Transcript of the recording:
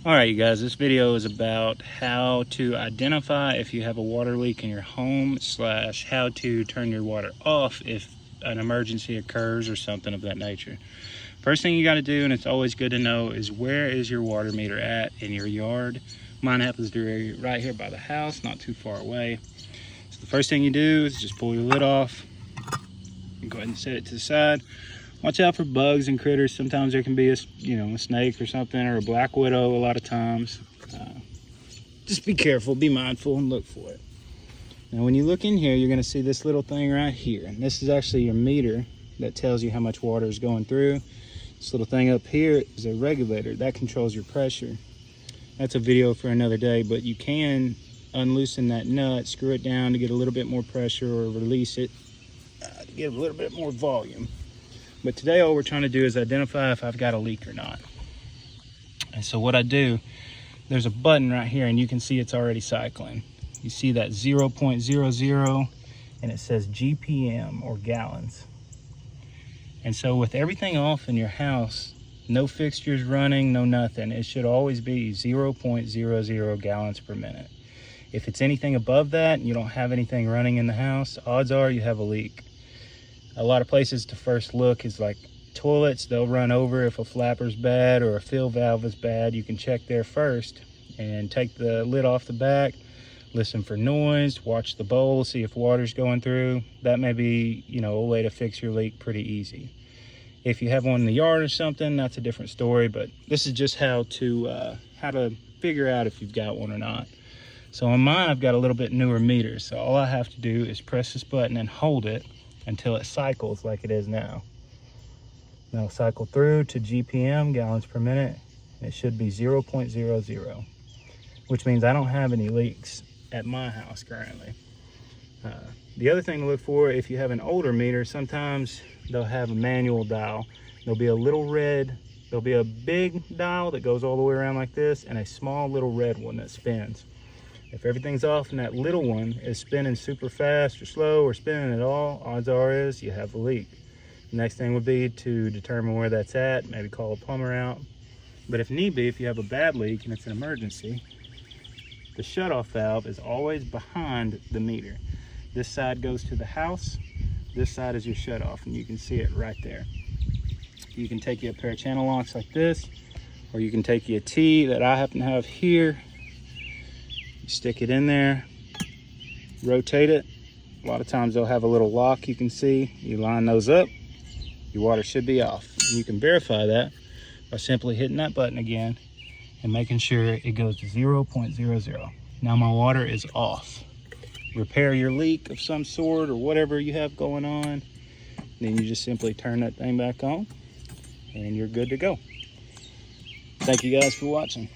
All right, you guys, this video is about how to identify if you have a water leak in your home / how to turn your water off if an emergency occurs or something of that nature. First thing you got to do, and it's always good to know, is where is your water meter at in your yard. Mine happens to be right here by the house, not too far away. So the first thing you do is just pull your lid off and go ahead and set it to the side. Watch out for bugs and critters. Sometimes there can be a snake or something, or a black widow a lot of times. Just be careful, be mindful, and look for it. Now when you look in here, you're gonna see this little thing right here. And this is actually your meter that tells you how much water is going through. This little thing up here is a regulator that controls your pressure. That's a video for another day, but you can unloosen that nut, screw it down to get a little bit more pressure, or release it to get a little bit more volume. But today all we're trying to do is identify if I've got a leak or not. And so what I do, there's a button right here and you can see it's already cycling. You see that 0.00 and it says GPM or gallons. And so with everything off in your house, no fixtures running, no nothing, it should always be 0.00 gallons per minute. If it's anything above that and you don't have anything running in the house, odds are you have a leak. A lot of places to first look is like toilets. They'll run over if a flapper's bad or a fill valve is bad. You can check there first and take the lid off the back, listen for noise, watch the bowl, see if water's going through. That may be, a way to fix your leak pretty easy. If you have one in the yard or something, that's a different story, but this is just how to figure out if you've got one or not. So on mine, I've got a little bit newer meter. So all I have to do is press this button and hold it until it cycles like it is now. Now cycle through to GPM, gallons per minute. It should be 0.00, which means I don't have any leaks at my house currently. The other thing to look for, if you have an older meter, sometimes they'll have a manual dial. There'll be a little red, there'll be a big dial that goes all the way around like this, and a small little red one that spins. If everything's off and that little one is spinning super fast or slow or spinning at all, odds are is you have a leak. The next thing would be to determine where that's at, maybe call a plumber out. But if need be, if you have a bad leak and it's an emergency, the shutoff valve is always behind the meter. This side goes to the house, this side is your shutoff, and you can see it right there. You can take you a pair of channel locks like this, or you can take you a T that I happen to have here. Stick it in there, rotate it. A lot of times they'll have a little lock you can see. You line those up, your water should be off. And you can verify that by simply hitting that button again and making sure it goes to 0.00. Now my water is off. Repair your leak of some sort or whatever you have going on. Then you just simply turn that thing back on and you're good to go. Thank you guys for watching.